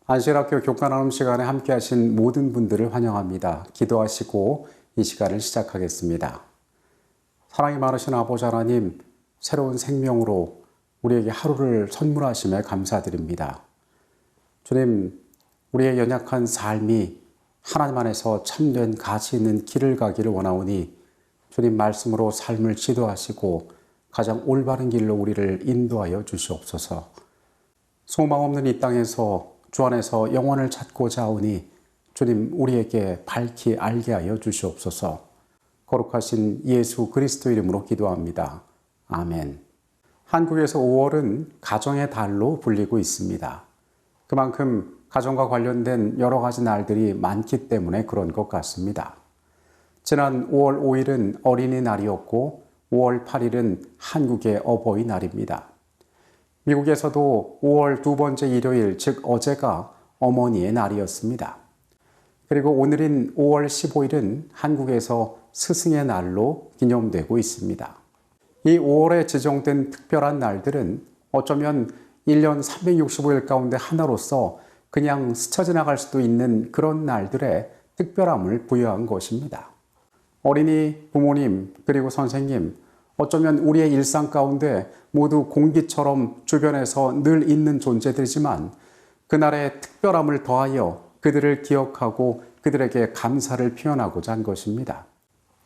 안식일학교 교과 나눔 시간에 함께 하신 모든 분들을 환영합니다. 기도하시고 이 시간을 시작하겠습니다. 사랑이 많으신 아버지 하나님, 새로운 생명으로 우리에게 하루를 선물하심에 감사드립니다. 주님, 우리의 연약한 삶이 하나님 안에서 참된 가치 있는 길을 가기를 원하오니 주님 말씀으로 삶을 지도하시고 가장 올바른 길로 우리를 인도하여 주시옵소서. 소망 없는 이 땅에서 주 안에서 영원을 찾고자 하오니 주님 우리에게 밝히 알게 하여 주시옵소서. 거룩하신 예수 그리스도 이름으로 기도합니다. 아멘. 한국에서 5월은 가정의 달로 불리고 있습니다. 그만큼 가정과 관련된 여러 가지 날들이 많기 때문에 그런 것 같습니다. 지난 5월 5일은 어린이날이었고 5월 8일은 한국의 어버이날입니다. 미국에서도 5월 두 번째 일요일, 즉 어제가 어머니의 날이었습니다. 그리고 오늘인 5월 15일은 한국에서 스승의 날로 기념되고 있습니다. 이 5월에 지정된 특별한 날들은 어쩌면 1년 365일 가운데 하나로서 그냥 스쳐 지나갈 수도 있는 그런 날들에 특별함을 부여한 것입니다. 어린이, 부모님, 그리고 선생님, 어쩌면 우리의 일상 가운데 모두 공기처럼 주변에서 늘 있는 존재들이지만 그날의 특별함을 더하여 그들을 기억하고 그들에게 감사를 표현하고자 한 것입니다.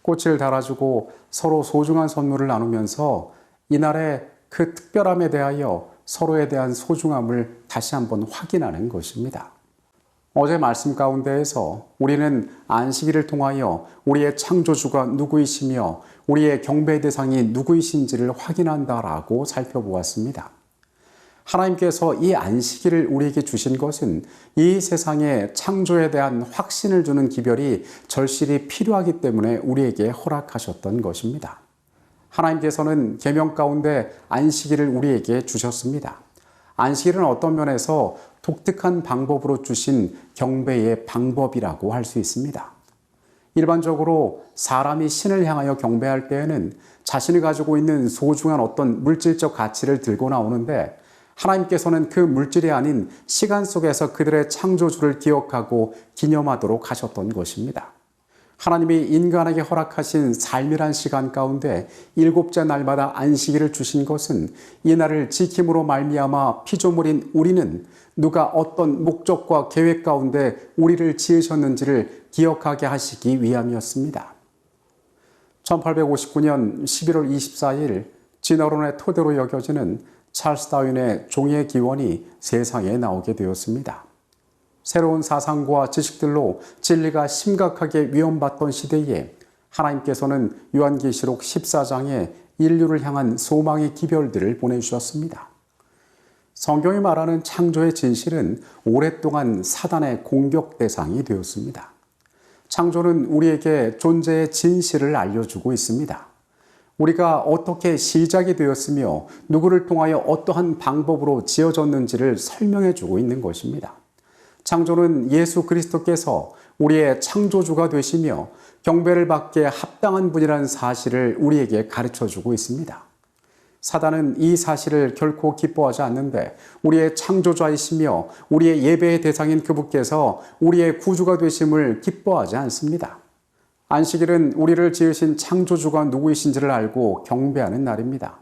꽃을 달아주고 서로 소중한 선물을 나누면서 이날의 그 특별함에 대하여 서로에 대한 소중함을 다시 한번 확인하는 것입니다. 어제 말씀 가운데에서 우리는 안식일을 통하여 우리의 창조주가 누구이시며 우리의 경배의 대상이 누구이신지를 확인한다라고 살펴보았습니다. 하나님께서 이 안식일을 우리에게 주신 것은 이 세상의 창조에 대한 확신을 주는 기별이 절실히 필요하기 때문에 우리에게 허락하셨던 것입니다. 하나님께서는 계명 가운데 안식일을 우리에게 주셨습니다. 안식일은 어떤 면에서 독특한 방법으로 주신 경배의 방법이라고 할 수 있습니다. 일반적으로 사람이 신을 향하여 경배할 때에는 자신이 가지고 있는 소중한 어떤 물질적 가치를 들고 나오는데 하나님께서는 그 물질이 아닌 시간 속에서 그들의 창조주를 기억하고 기념하도록 하셨던 것입니다. 하나님이 인간에게 허락하신 삶이란 시간 가운데 일곱째 날마다 안식일을 주신 것은 이 날을 지킴으로 말미암아 피조물인 우리는 누가 어떤 목적과 계획 가운데 우리를 지으셨는지를 기억하게 하시기 위함이었습니다. 1859년 11월 24일 진화론의 토대로 여겨지는 찰스 다윈의 종의 기원이 세상에 나오게 되었습니다. 새로운 사상과 지식들로 진리가 심각하게 위험받던 시대에 하나님께서는 요한계시록 14장에 인류를 향한 소망의 기별들을 보내주셨습니다. 성경이 말하는 창조의 진실은 오랫동안 사단의 공격 대상이 되었습니다. 창조는 우리에게 존재의 진실을 알려주고 있습니다. 우리가 어떻게 시작이 되었으며 누구를 통하여 어떠한 방법으로 지어졌는지를 설명해 주고 있는 것입니다. 창조는 예수 그리스도께서 우리의 창조주가 되시며 경배를 받기에 합당한 분이라는 사실을 우리에게 가르쳐 주고 있습니다. 사단은 이 사실을 결코 기뻐하지 않는데 우리의 창조자이시며 우리의 예배의 대상인 그분께서 우리의 구주가 되심을 기뻐하지 않습니다. 안식일은 우리를 지으신 창조주가 누구이신지를 알고 경배하는 날입니다.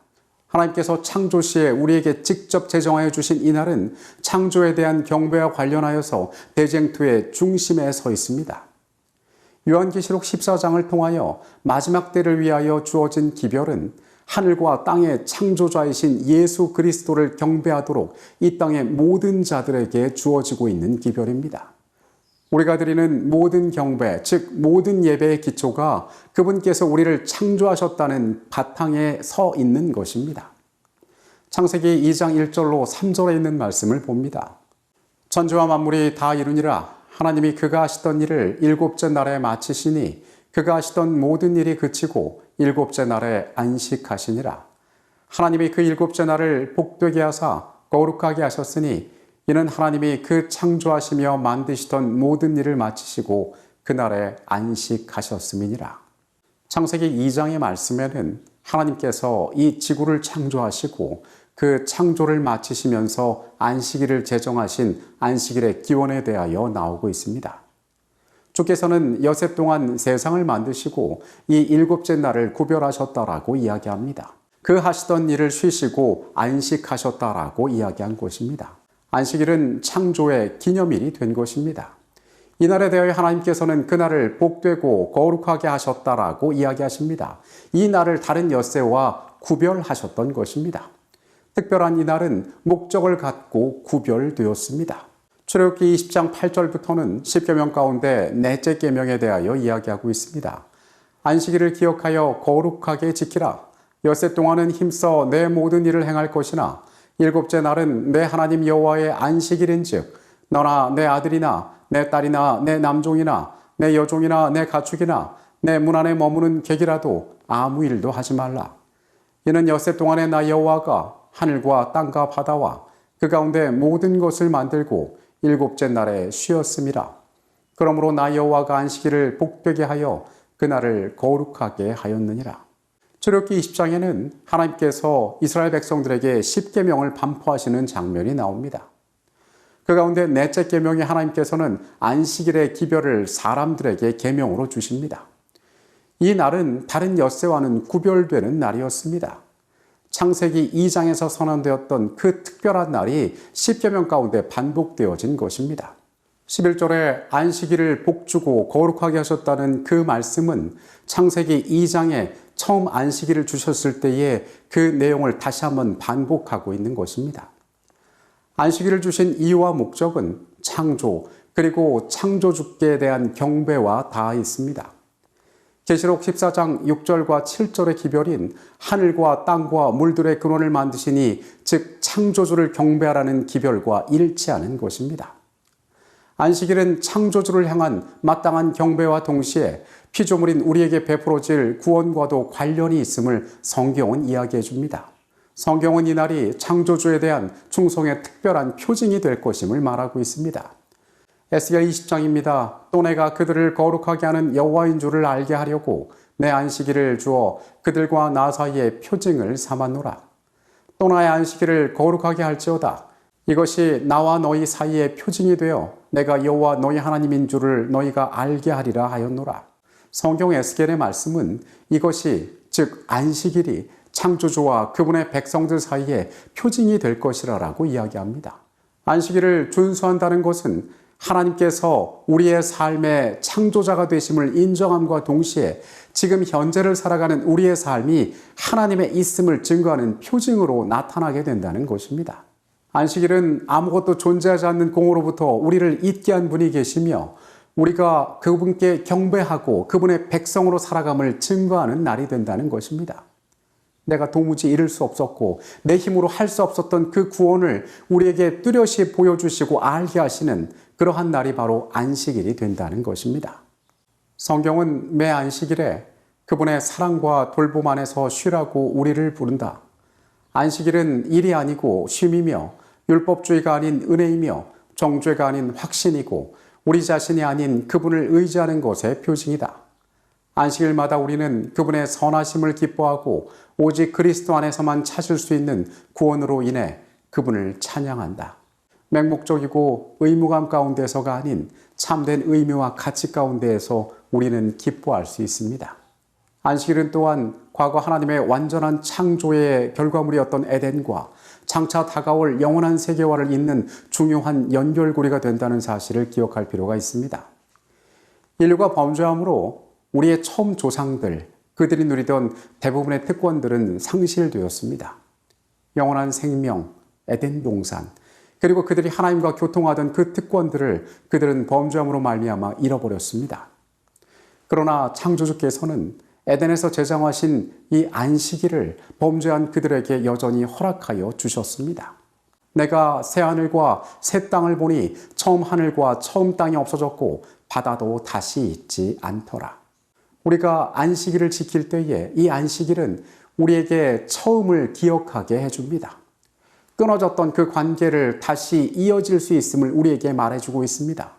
하나님께서 창조 시에 우리에게 직접 제정하여 주신 이 날은 창조에 대한 경배와 관련하여서 대쟁투의 중심에 서 있습니다. 요한계시록 14장을 통하여 마지막 때를 위하여 주어진 기별은 하늘과 땅의 창조자이신 예수 그리스도를 경배하도록 이 땅의 모든 자들에게 주어지고 있는 기별입니다. 우리가 드리는 모든 경배, 즉 모든 예배의 기초가 그분께서 우리를 창조하셨다는 바탕에 서 있는 것입니다. 창세기 2장 1절로 3절에 있는 말씀을 봅니다. 천지와 만물이 다 이루니라. 하나님이 그가 하시던 일을 일곱째 날에 마치시니 그가 하시던 모든 일이 그치고 일곱째 날에 안식하시니라. 하나님이 그 일곱째 날을 복되게 하사 거룩하게 하셨으니 이는 하나님이 그 창조하시며 만드시던 모든 일을 마치시고 그날에 안식하셨음이니라. 창세기 2장의 말씀에는 하나님께서 이 지구를 창조하시고 그 창조를 마치시면서 안식일을 제정하신 안식일의 기원에 대하여 나오고 있습니다. 주께서는 여세 동안 세상을 만드시고 이 일곱째 날을 구별하셨다라고 이야기합니다. 그 하시던 일을 쉬시고 안식하셨다라고 이야기한 것입니다. 안식일은 창조의 기념일이 된 것입니다. 이날에 대하여 하나님께서는 그날을 복되고 거룩하게 하셨다라고 이야기하십니다. 이 날을 다른 엿새와 구별하셨던 것입니다. 특별한 이날은 목적을 갖고 구별되었습니다. 출애굽기 20장 8절부터는 10계명 가운데 넷째 계명에 대하여 이야기하고 있습니다. 안식일을 기억하여 거룩하게 지키라. 엿새 동안은 힘써 내 모든 일을 행할 것이나 일곱째 날은 내 하나님 여호와의 안식일인즉 너나 내 아들이나 내 딸이나 내 남종이나 내 여종이나 내 가축이나 내 문 안에 머무는 객이라도 아무 일도 하지 말라. 이는 엿새 동안에 나 여호와가 하늘과 땅과 바다와 그 가운데 모든 것을 만들고 일곱째 날에 쉬었음이라. 그러므로 나 여호와가 안식일을 복되게 하여 그날을 거룩하게 하였느니라. 출애굽기 20장에는 하나님께서 이스라엘 백성들에게 10계명을 반포하시는 장면이 나옵니다. 그 가운데 넷째 계명에 하나님께서는 안식일의 기별을 사람들에게 계명으로 주십니다. 이 날은 다른 엿새와는 구별되는 날이었습니다. 창세기 2장에서 선언되었던 그 특별한 날이 10계명 가운데 반복되어진 것입니다. 11절에 안식일을 복주고 거룩하게 하셨다는 그 말씀은 창세기 2장에 처음 안식일을 주셨을 때의 그 내용을 다시 한번 반복하고 있는 것입니다. 안식일을 주신 이유와 목적은 창조, 그리고 창조주께 대한 경배와 닿아 있습니다. 계시록 14장 6절과 7절의 기별인 하늘과 땅과 물들의 근원을 만드시니 즉 창조주를 경배하라는 기별과 일치하는 것입니다. 안식일은 창조주를 향한 마땅한 경배와 동시에 피조물인 우리에게 베풀어질 구원과도 관련이 있음을 성경은 이야기해 줍니다. 성경은 이날이 창조주에 대한 충성의 특별한 표징이 될 것임을 말하고 있습니다. 에스겔 20장입니다. 또 내가 그들을 거룩하게 하는 여호와인 줄을 알게 하려고 내 안식일을 주어 그들과 나 사이에 표징을 삼았노라. 또 나의 안식일을 거룩하게 할지어다. 이것이 나와 너희 사이에 표징이 되어 내가 여호와 너희 하나님인 줄을 너희가 알게 하리라 하였노라. 성경 에스겔의 말씀은 이것이 즉 안식일이 창조주와 그분의 백성들 사이에 표징이 될 것이라고 이야기합니다. 안식일을 준수한다는 것은 하나님께서 우리의 삶의 창조자가 되심을 인정함과 동시에 지금 현재를 살아가는 우리의 삶이 하나님의 있음을 증거하는 표징으로 나타나게 된다는 것입니다. 안식일은 아무것도 존재하지 않는 공으로부터 우리를 잊게 한 분이 계시며 우리가 그분께 경배하고 그분의 백성으로 살아감을 증거하는 날이 된다는 것입니다. 내가 도무지 이룰 수 없었고 내 힘으로 할 수 없었던 그 구원을 우리에게 뚜렷이 보여주시고 알게 하시는 그러한 날이 바로 안식일이 된다는 것입니다. 성경은 매 안식일에 그분의 사랑과 돌봄 안에서 쉬라고 우리를 부른다. 안식일은 일이 아니고 쉼이며 율법주의가 아닌 은혜이며 정죄가 아닌 확신이고 우리 자신이 아닌 그분을 의지하는 것의 표징이다. 안식일마다 우리는 그분의 선하심을 기뻐하고 오직 그리스도 안에서만 찾을 수 있는 구원으로 인해 그분을 찬양한다. 맹목적이고 의무감 가운데서가 아닌 참된 의미와 가치 가운데에서 우리는 기뻐할 수 있습니다. 안식일은 또한 과거 하나님의 완전한 창조의 결과물이었던 에덴과 장차 다가올 영원한 세계화를 잇는 중요한 연결고리가 된다는 사실을 기억할 필요가 있습니다. 인류가 범죄함으로 우리의 처음 조상들, 그들이 누리던 대부분의 특권들은 상실되었습니다. 영원한 생명, 에덴 동산, 그리고 그들이 하나님과 교통하던 그 특권들을 그들은 범죄함으로 말미암아 잃어버렸습니다. 그러나 창조주께서는 에덴에서 제정하신 이 안식일을 범죄한 그들에게 여전히 허락하여 주셨습니다. 내가 새 하늘과 새 땅을 보니 처음 하늘과 처음 땅이 없어졌고 바다도 다시 있지 않더라. 우리가 안식일을 지킬 때에 이 안식일은 우리에게 처음을 기억하게 해줍니다. 끊어졌던 그 관계를 다시 이어질 수 있음을 우리에게 말해주고 있습니다.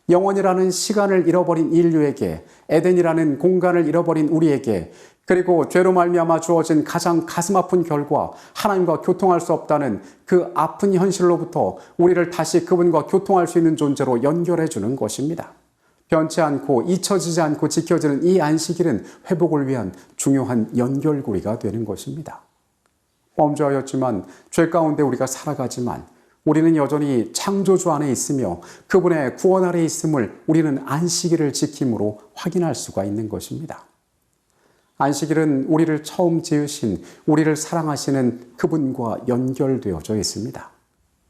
영원이라는 시간을 잃어버린 인류에게, 에덴이라는 공간을 잃어버린 우리에게, 그리고 죄로 말미암아 주어진 가장 가슴 아픈 결과, 하나님과 교통할 수 없다는 그 아픈 현실로부터 우리를 다시 그분과 교통할 수 있는 존재로 연결해 주는 것입니다. 변치 않고 잊혀지지 않고 지켜지는 이 안식일은 회복을 위한 중요한 연결고리가 되는 것입니다. 범죄하였지만 죄 가운데 우리가 살아가지만 우리는 여전히 창조주 안에 있으며 그분의 구원 아래 있음을 우리는 안식일을 지킴으로 확인할 수가 있는 것입니다. 안식일은 우리를 처음 지으신, 우리를 사랑하시는 그분과 연결되어져 있습니다.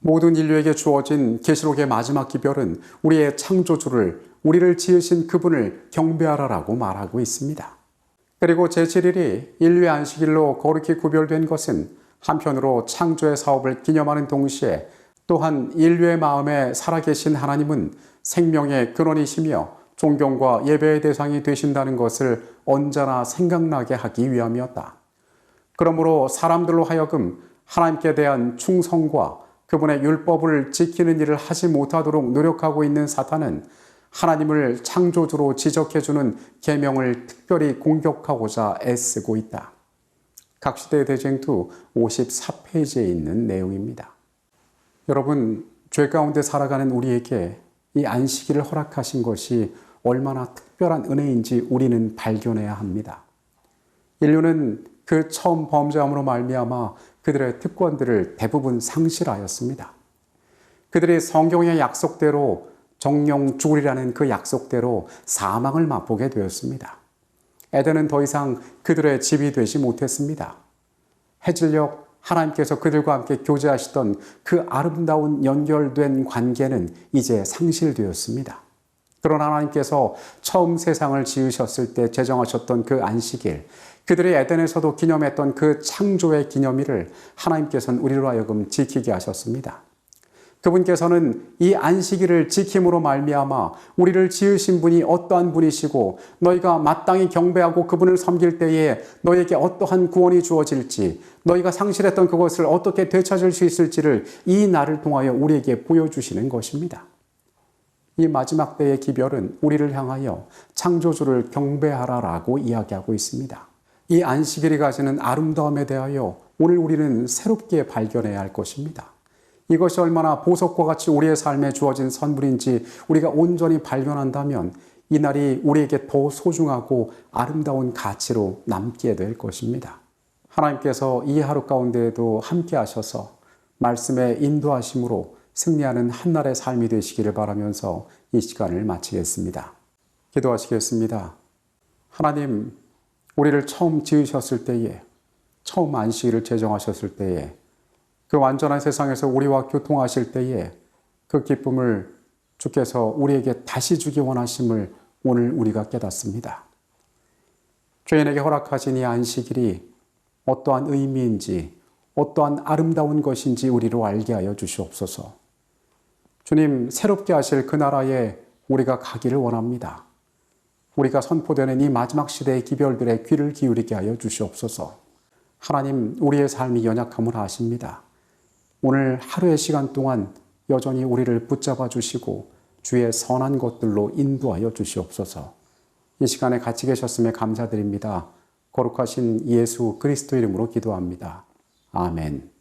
모든 인류에게 주어진 계시록의 마지막 기별은 우리의 창조주를, 우리를 지으신 그분을 경배하라라고 말하고 있습니다. 그리고 제7일이 인류의 안식일로 거룩히 구별된 것은 한편으로 창조의 사업을 기념하는 동시에 또한 인류의 마음에 살아계신 하나님은 생명의 근원이시며 존경과 예배의 대상이 되신다는 것을 언제나 생각나게 하기 위함이었다. 그러므로 사람들로 하여금 하나님께 대한 충성과 그분의 율법을 지키는 일을 하지 못하도록 노력하고 있는 사탄은 하나님을 창조주로 지적해주는 계명을 특별히 공격하고자 애쓰고 있다. 각시대 대쟁투 54페이지에 있는 내용입니다. 여러분, 죄 가운데 살아가는 우리에게 이 안식일을 허락하신 것이 얼마나 특별한 은혜인지 우리는 발견해야 합니다. 인류는 그 처음 범죄함으로 말미암아 그들의 특권들을 대부분 상실하였습니다. 그들이 성경의 약속대로 정령 죽으리라는 그 약속대로 사망을 맛보게 되었습니다. 에덴은 더 이상 그들의 집이 되지 못했습니다. 해질녘 하나님께서 그들과 함께 교제하시던 그 아름다운 연결된 관계는 이제 상실되었습니다. 그러나 하나님께서 처음 세상을 지으셨을 때 제정하셨던 그 안식일, 그들의 에덴에서도 기념했던 그 창조의 기념일을 하나님께서는 우리로 하여금 지키게 하셨습니다. 그분께서는 이 안식일을 지킴으로 말미암아 우리를 지으신 분이 어떠한 분이시고 너희가 마땅히 경배하고 그분을 섬길 때에 너희에게 어떠한 구원이 주어질지, 너희가 상실했던 그것을 어떻게 되찾을 수 있을지를 이 날을 통하여 우리에게 보여주시는 것입니다. 이 마지막 때의 기별은 우리를 향하여 창조주를 경배하라라고 이야기하고 있습니다. 이 안식일이 가지는 아름다움에 대하여 오늘 우리는 새롭게 발견해야 할 것입니다. 이것이 얼마나 보석과 같이 우리의 삶에 주어진 선물인지 우리가 온전히 발견한다면 이 날이 우리에게 더 소중하고 아름다운 가치로 남게 될 것입니다. 하나님께서 이 하루 가운데에도 함께 하셔서 말씀의 인도하심으로 승리하는 한날의 삶이 되시기를 바라면서 이 시간을 마치겠습니다. 기도하시겠습니다. 하나님, 우리를 처음 지으셨을 때에, 처음 안식일을 제정하셨을 때에, 그 완전한 세상에서 우리와 교통하실 때에 그 기쁨을 주께서 우리에게 다시 주기 원하심을 오늘 우리가 깨닫습니다. 죄인에게 허락하신 이 안식일이 어떠한 의미인지, 어떠한 아름다운 것인지 우리로 알게 하여 주시옵소서. 주님, 새롭게 하실 그 나라에 우리가 가기를 원합니다. 우리가 선포되는 이 마지막 시대의 기별들의 귀를 기울이게 하여 주시옵소서. 하나님, 우리의 삶이 연약함을 아십니다. 오늘 하루의 시간 동안 여전히 우리를 붙잡아 주시고 주의 선한 것들로 인도하여 주시옵소서. 이 시간에 같이 계셨음에 감사드립니다. 거룩하신 예수 그리스도 이름으로 기도합니다. 아멘.